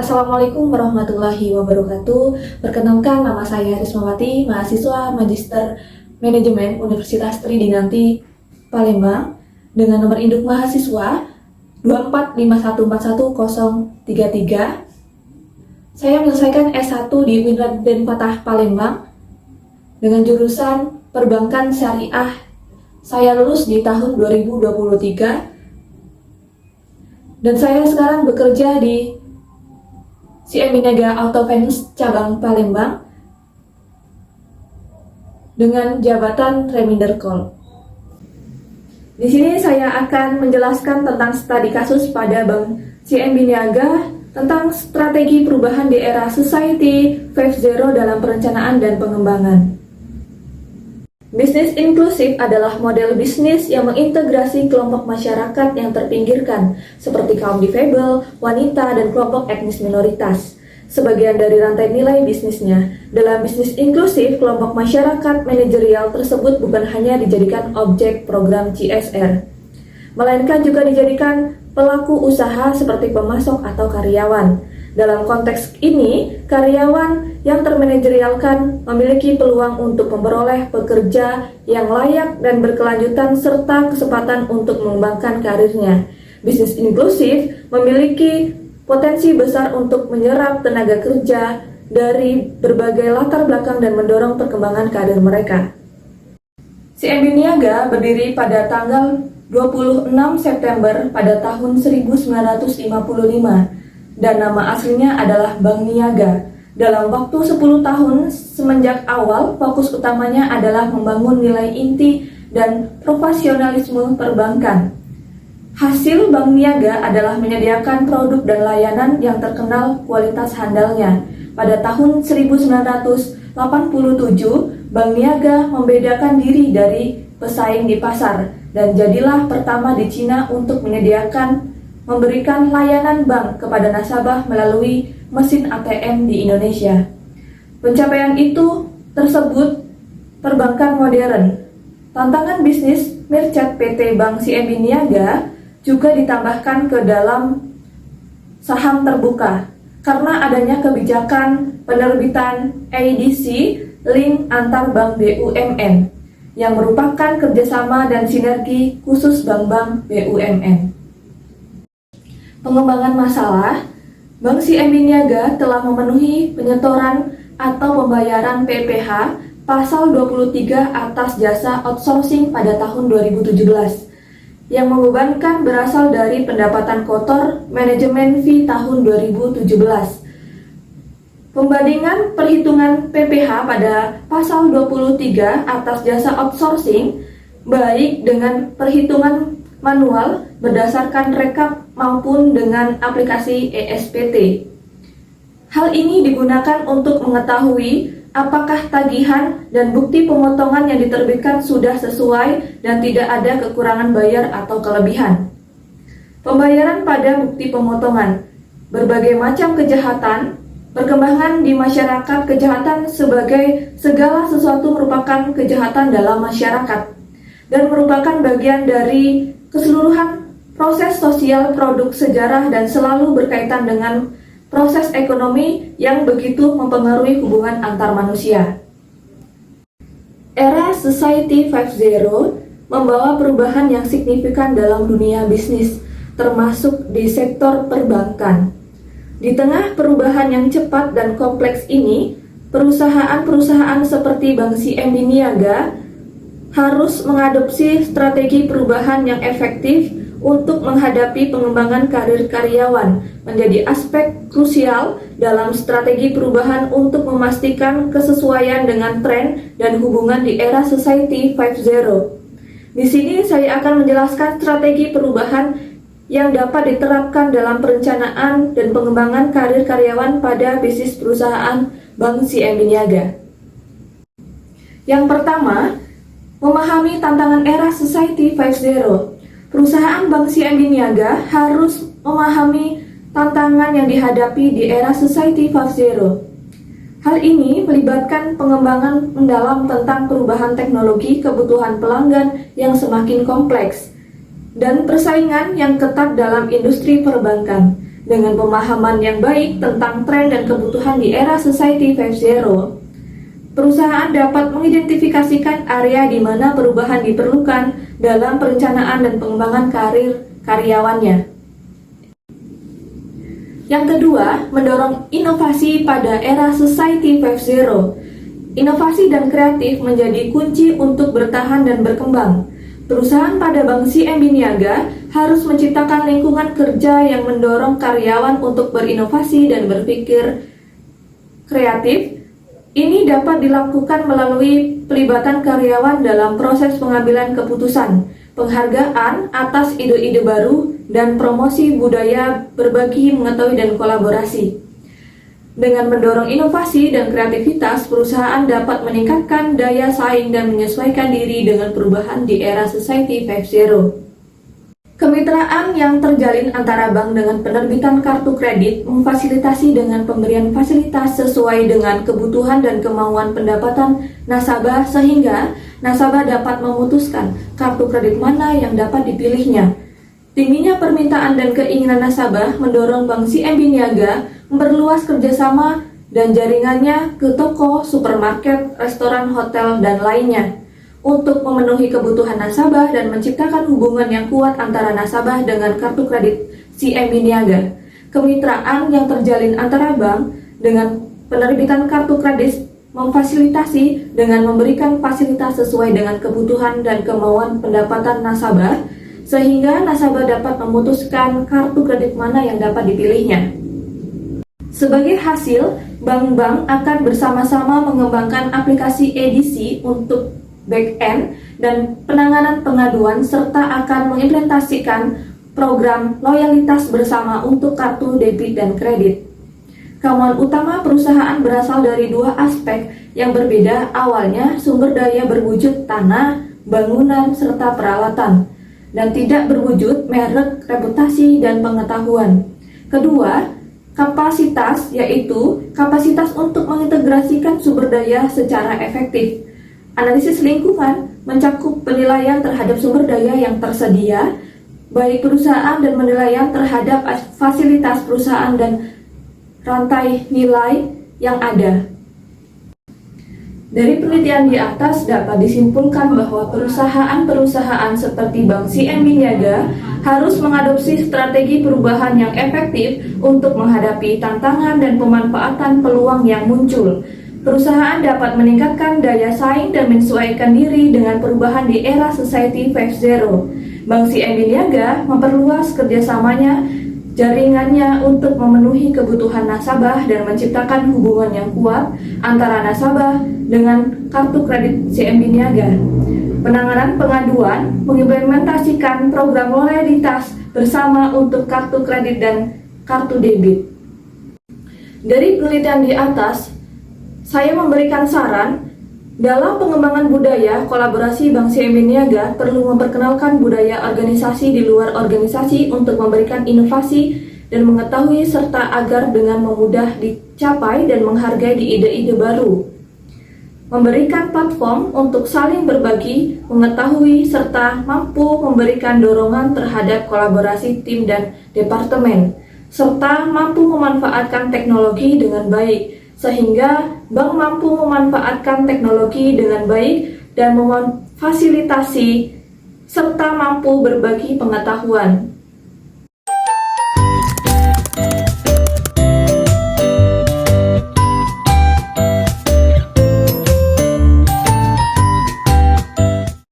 Assalamualaikum warahmatullahi wabarakatuh. Perkenalkan, nama saya Rismawati, mahasiswa Magister Manajemen Universitas Tridinanti, Palembang, dengan nomor induk mahasiswa 245141033. Saya menyelesaikan S1 di UIN Raden Patah, Palembang, dengan jurusan Perbankan Syariah. Saya lulus di tahun 2023, dan saya sekarang bekerja di CMB Niaga Auto Finance cabang Palembang dengan jabatan Reminder Call. Di sini saya akan menjelaskan tentang studi kasus pada Bank CMB Niaga tentang strategi perubahan di era Society 5.0 dalam perencanaan dan pengembangan. Bisnis inklusif adalah model bisnis yang mengintegrasi kelompok masyarakat yang terpinggirkan, seperti kaum difabel, wanita, dan kelompok etnis minoritas, sebagian dari rantai nilai bisnisnya. Dalam bisnis inklusif, kelompok masyarakat manajerial tersebut bukan hanya dijadikan objek program CSR, melainkan juga dijadikan pelaku usaha seperti pemasok atau karyawan. Dalam konteks ini, karyawan yang termanajerialkan memiliki peluang untuk memperoleh pekerja yang layak dan berkelanjutan serta kesempatan untuk mengembangkan karirnya. Bisnis inklusif memiliki potensi besar untuk menyerap tenaga kerja dari berbagai latar belakang dan mendorong perkembangan karir mereka. CMB Niaga berdiri pada tanggal 26 September pada tahun 1955. Dan nama aslinya adalah Bank Niaga. Dalam waktu 10 tahun semenjak awal, fokus utamanya adalah membangun nilai inti dan profesionalisme perbankan. Hasil Bank Niaga adalah menyediakan produk dan layanan yang terkenal kualitas handalnya. Pada tahun 1987, Bank Niaga membedakan diri dari pesaing di pasar dan jadilah pertama di Cina untuk memberikan layanan bank kepada nasabah melalui mesin ATM di Indonesia. Pencapaian itu tersebut perbankan modern. Tantangan bisnis merchant PT Bank CMB Niaga juga ditambahkan ke dalam saham terbuka karena adanya kebijakan penerbitan EDC link antar bank BUMN yang merupakan kerjasama dan sinergi khusus bank-bank BUMN. Pengembangan masalah, Bank CMB Niaga telah memenuhi penyetoran atau pembayaran PPh pasal 23 atas jasa outsourcing pada tahun 2017 yang membebankan berasal dari pendapatan kotor manajemen fee tahun 2017. Pembandingan perhitungan PPh pada pasal 23 atas jasa outsourcing baik dengan perhitungan manual berdasarkan rekap maupun dengan aplikasi ESPT. Hal ini digunakan untuk mengetahui apakah tagihan dan bukti pemotongan yang diterbitkan sudah sesuai dan tidak ada kekurangan bayar atau kelebihan. Pembayaran pada bukti pemotongan. Berbagai macam kejahatan, perkembangan di masyarakat. Kejahatan sebagai segala sesuatu merupakan kejahatan dalam masyarakat dan merupakan bagian dari keseluruhan proses sosial, produk, sejarah, dan selalu berkaitan dengan proses ekonomi yang begitu mempengaruhi hubungan antar manusia. Era Society 5.0 membawa perubahan yang signifikan dalam dunia bisnis, termasuk di sektor perbankan. Di tengah perubahan yang cepat dan kompleks ini, perusahaan-perusahaan seperti Bank CMB Niaga harus mengadopsi strategi perubahan yang efektif untuk menghadapi pengembangan karir karyawan menjadi aspek krusial dalam strategi perubahan untuk memastikan kesesuaian dengan tren dan hubungan di era Society 5.0. Di sini saya akan menjelaskan strategi perubahan yang dapat diterapkan dalam perencanaan dan pengembangan karir karyawan pada bisnis perusahaan Bank CMB Niaga. Yang pertama, memahami tantangan era Society 5.0. Perusahaan Bank CMB Niaga harus memahami tantangan yang dihadapi di era Society 5.0. Hal ini melibatkan pengembangan mendalam tentang perubahan teknologi, kebutuhan pelanggan yang semakin kompleks, dan persaingan yang ketat dalam industri perbankan. Dengan pemahaman yang baik tentang tren dan kebutuhan di era Society 5.0, perusahaan dapat mengidentifikasikan area di mana perubahan diperlukan dalam perencanaan dan pengembangan karir karyawannya. Yang kedua, mendorong inovasi pada era Society 5.0. Inovasi dan kreatif menjadi kunci untuk bertahan dan berkembang. Perusahaan pada Bank CMB Niaga harus menciptakan lingkungan kerja yang mendorong karyawan untuk berinovasi dan berpikir kreatif. Ini dapat dilakukan melalui pelibatan karyawan dalam proses pengambilan keputusan, penghargaan atas ide-ide baru, dan promosi budaya berbagi, mengetahui, dan kolaborasi. Dengan mendorong inovasi dan kreativitas, perusahaan dapat meningkatkan daya saing dan menyesuaikan diri dengan perubahan di era Society 5.0. Kemitraan yang terjalin antara bank dengan penerbitan kartu kredit memfasilitasi dengan pemberian fasilitas sesuai dengan kebutuhan dan kemauan pendapatan nasabah sehingga nasabah dapat memutuskan kartu kredit mana yang dapat dipilihnya. Tingginya permintaan dan keinginan nasabah mendorong Bank CMB Niaga memperluas kerjasama dan jaringannya ke toko, supermarket, restoran, hotel, dan lainnya untuk memenuhi kebutuhan nasabah dan menciptakan hubungan yang kuat antara nasabah dengan kartu kredit CMB Niaga. Kemitraan yang terjalin antara bank dengan penerbitan kartu kredit memfasilitasi dengan memberikan fasilitas sesuai dengan kebutuhan dan kemauan pendapatan nasabah, sehingga nasabah dapat memutuskan kartu kredit mana yang dapat dipilihnya. Sebagai hasil, bank-bank akan bersama-sama mengembangkan aplikasi edisi untuk back-end dan penanganan pengaduan serta akan mengimplementasikan program loyalitas bersama untuk kartu debit dan kredit. Kemauan utama perusahaan berasal dari dua aspek yang berbeda, awalnya sumber daya berwujud tanah, bangunan, serta peralatan, dan tidak berwujud merek, reputasi, dan pengetahuan. Kedua, kapasitas, yaitu kapasitas untuk mengintegrasikan sumber daya secara efektif. Analisis lingkungan mencakup penilaian terhadap sumber daya yang tersedia, baik perusahaan dan penilaian terhadap fasilitas perusahaan dan rantai nilai yang ada. Dari penelitian di atas dapat disimpulkan bahwa perusahaan-perusahaan seperti Bank CMB Niaga harus mengadopsi strategi perubahan yang efektif untuk menghadapi tantangan dan pemanfaatan peluang yang muncul. Perusahaan dapat meningkatkan daya saing dan menyesuaikan diri dengan perubahan di era Society 5.0. Bank CMB Niaga memperluas kerjasamanya, jaringannya untuk memenuhi kebutuhan nasabah dan menciptakan hubungan yang kuat antara nasabah dengan kartu kredit CMB Niaga. Penanganan pengaduan mengimplementasikan program loyalitas bersama untuk kartu kredit dan kartu debit. Dari penelitian di atas, saya memberikan saran dalam pengembangan budaya kolaborasi Bank CMB Niaga perlu memperkenalkan budaya organisasi di luar organisasi untuk memberikan inovasi dan mengetahui serta agar dengan memudah dicapai dan menghargai ide-ide baru. Memberikan platform untuk saling berbagi, mengetahui, serta mampu memberikan dorongan terhadap kolaborasi tim dan departemen, serta mampu memanfaatkan teknologi dengan baik, sehingga bank mampu memanfaatkan teknologi dengan baik dan memfasilitasi serta mampu berbagi pengetahuan.